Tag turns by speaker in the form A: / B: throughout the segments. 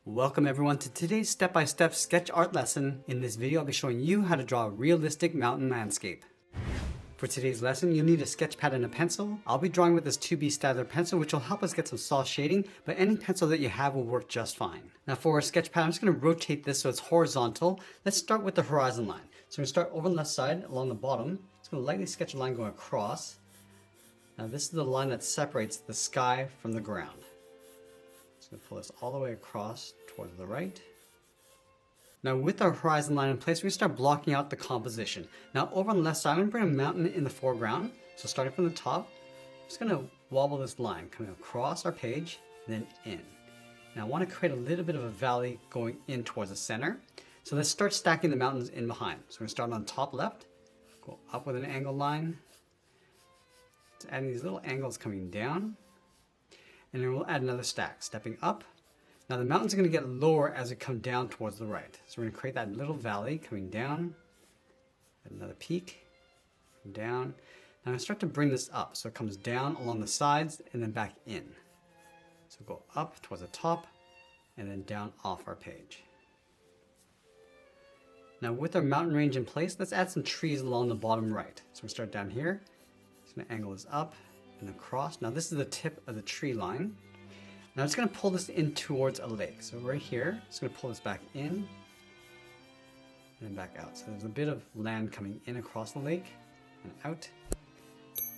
A: Welcome everyone to today's step-by-step sketch art lesson. In this video, I'll be showing you how to draw a realistic mountain landscape. For today's lesson, you'll need a sketch pad and a pencil. I'll be drawing with this 2B Styler pencil, which will help us get some soft shading, but any pencil that you have will work just fine. Now for our sketch pad, I'm just going to rotate this so it's horizontal. Let's start with the horizon line. So we're going to start over on the left side along the bottom. Just going to lightly sketch a line going across. Now this is the line that separates the sky from the ground. Just going to pull this all the way across towards the right. Now with our horizon line in place, we're going to start blocking out the composition. Now over on the left side, I'm going to bring a mountain in the foreground. So starting from the top, I'm just going to wobble this line coming across our page and then in. Now I want to create a little bit of a valley going in towards the center. So let's start stacking the mountains in behind. So we're going to start on the top left, go up with an angle line. Just adding these little angles coming down. And then we'll add another stack, stepping up. Now the mountains are going to get lower as it comes down towards the right. So we're going to create that little valley coming down, another peak, down. Now I start to bring this up so it comes down along the sides and then back in. So go up towards the top and then down off our page. Now with our mountain range in place, let's add some trees along the bottom right. So we'll start down here. Just going to angle this up and across. Now this is the tip of the tree line. Now I'm just going to pull this in towards a lake. So right here, just going to pull this back in and then back out. So there's a bit of land coming in across the lake and out.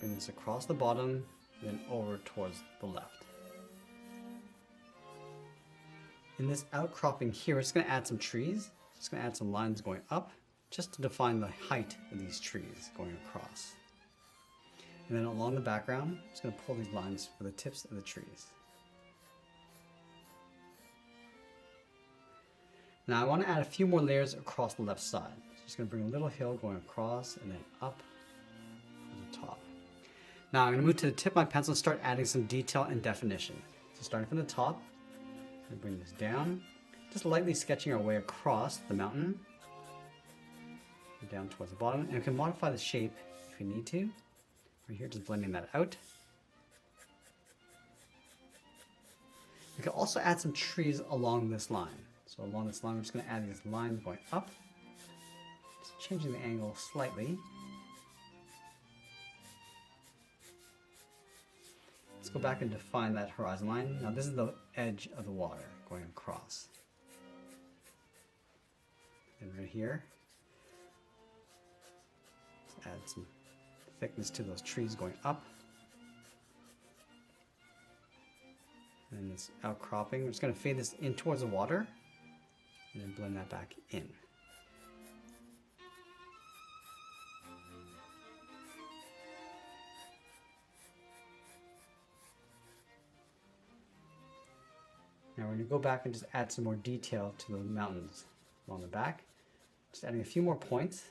A: Bring this across the bottom, then over towards the left. In this outcropping here, we're just going to add some trees. Just going to add some lines going up just to define the height of these trees going across. And then along the background, I'm just going to pull these lines for the tips of the trees. Now I want to add a few more layers across the left side. So just going to bring a little hill going across and then up to the top. Now I'm going to move to the tip of my pencil and start adding some detail and definition. So starting from the top, I'm going to bring this down, just lightly sketching our way across the mountain, down towards the bottom. And we can modify the shape if we need to. Right here, just blending that out. We can also add some trees along this line. So along this line, I'm just going to add these lines going up, just changing the angle slightly. Let's go back and define that horizon line. Now this is the edge of the water going across. And right here, let's add some thickness to those trees going up. And this outcropping, we're just going to fade this in towards the water and then blend that back in. Now we're going to go back and just add some more detail to the mountains along the back. Just adding a few more points.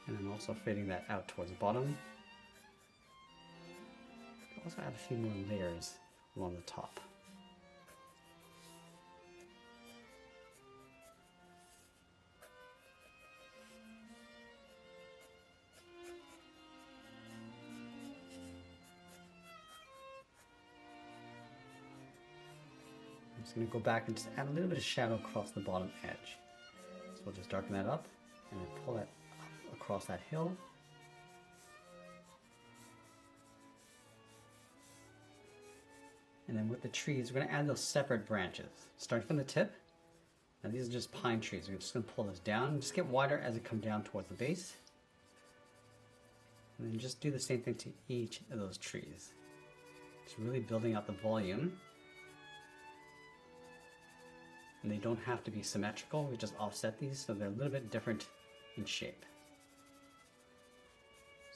A: And I'm also fading that out towards the bottom. I'll also add a few more layers along the top. I'm just going to go back and just add a little bit of shadow across the bottom edge. So we'll just darken that up and then pull that across that hill. And then with the trees, we're going to add those separate branches. Starting from the tip, now these are just pine trees. We're just going to pull this down and just get wider as it comes down towards the base. And then just do the same thing to each of those trees. Just really building out the volume. And they don't have to be symmetrical. We just offset these so they're a little bit different in shape.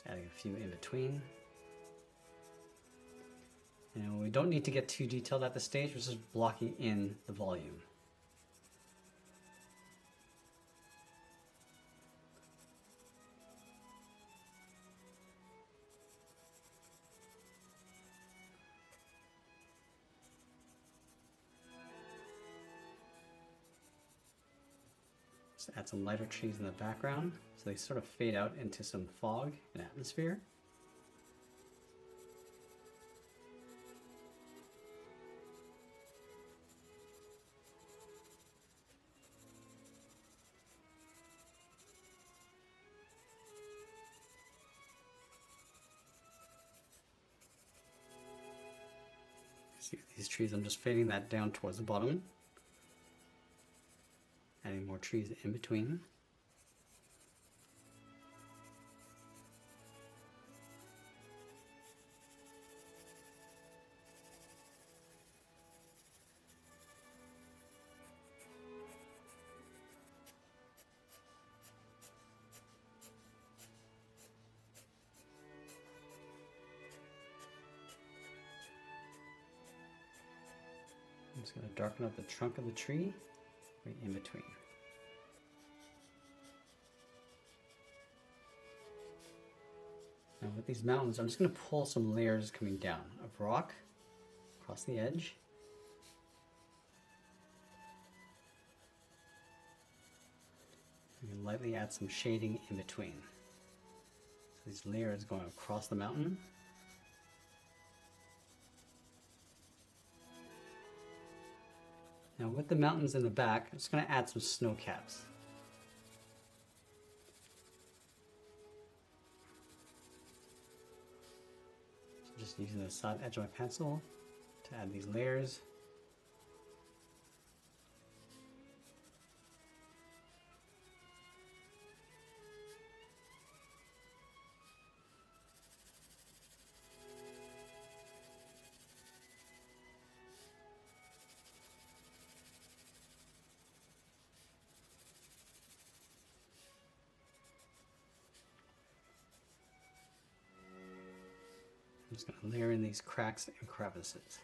A: Adding a few in between. And we don't need to get too detailed at this stage, we're just blocking in the volume. Just add some lighter trees in the background so they sort of fade out into some fog and atmosphere. See these trees, I'm just fading that down towards the bottom. Adding more trees in between. I'm just going to darken up the trunk of the tree right in between. Now with these mountains, I'm just going to pull some layers coming down of rock across the edge. And lightly add some shading in between. So these layers going across the mountain. Now with the mountains in the back, I'm just going to add some snow caps. So just using the side edge of my pencil to add these layers. I'm just going to layer in these cracks and crevices.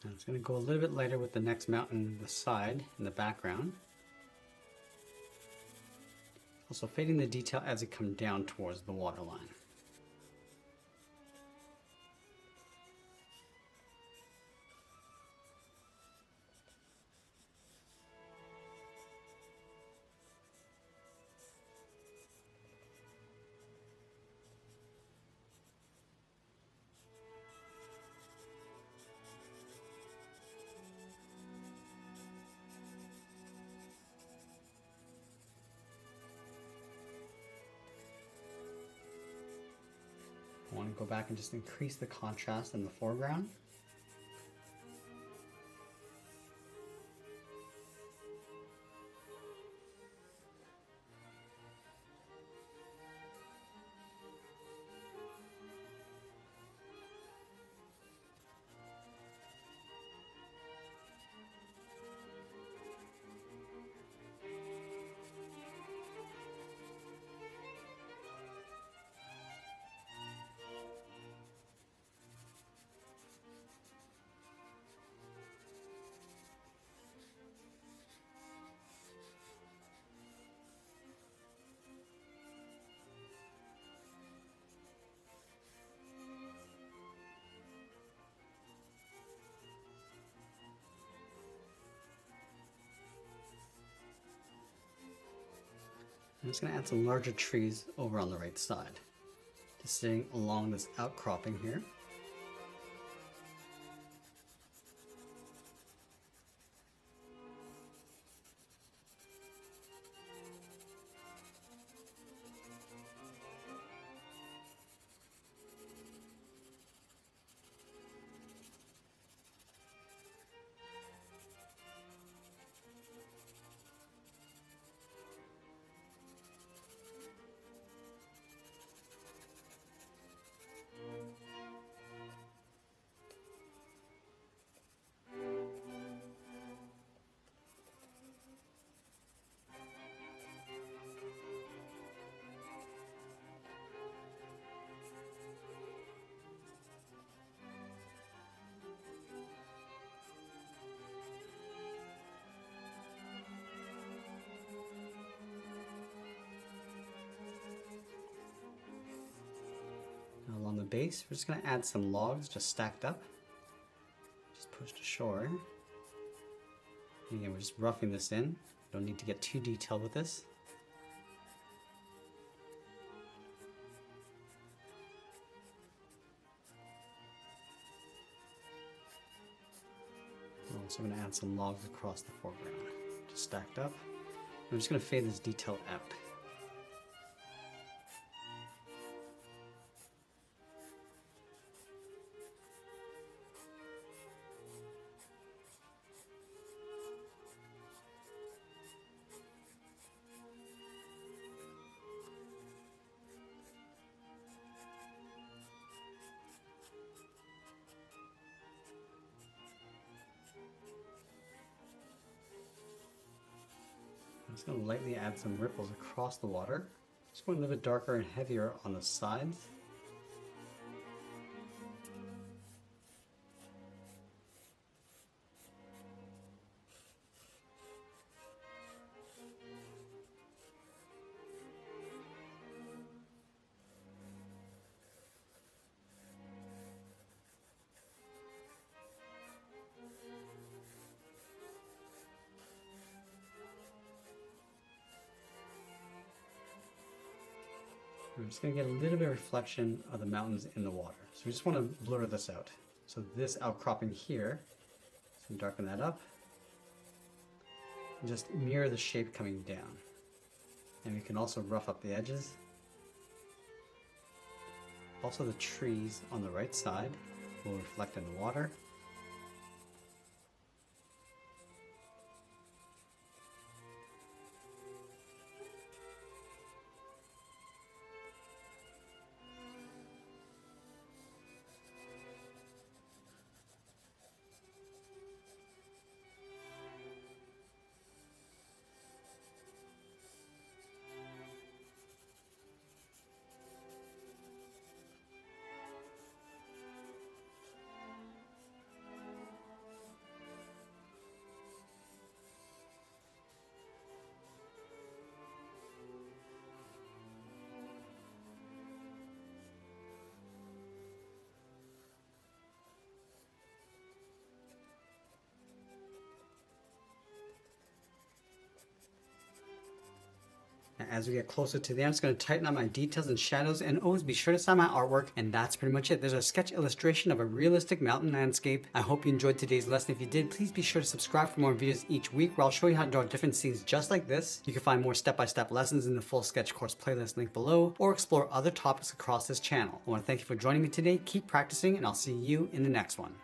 A: And it's going to go a little bit lighter with the next mountain, the side, in the background. Also fading the detail as it comes down towards the waterline. I want to go back and just increase the contrast in the foreground. I'm just going to add some larger trees over on the right side, just sitting along this outcropping here. base, we're just going to add some logs just stacked up. Just push to shore. And again, we're just roughing this in. Don't need to get too detailed with this. I'm also going to add some logs across the foreground, just stacked up. I'm just going to fade this detail out. I'm just going to lightly add some ripples across the water. Just going a little bit darker and heavier on the sides. I'm just going to get a little bit of reflection of the mountains in the water. So we just want to blur this out. So this outcropping here, so darken that up. And just mirror the shape coming down. And we can also rough up the edges. Also the trees on the right side will reflect in the water. As we get closer to the end, I'm just going to tighten up my details and shadows, and always be sure to sign my artwork. And that's pretty much it. There's a sketch illustration of a realistic mountain landscape. I hope you enjoyed today's lesson. If you did, please be sure to subscribe for more videos each week where I'll show you how to draw different scenes just like this. You can find more step-by-step lessons in the full sketch course playlist link below, or explore other topics across this channel. I want to thank you for joining me today. Keep practicing, and I'll see you in the next one.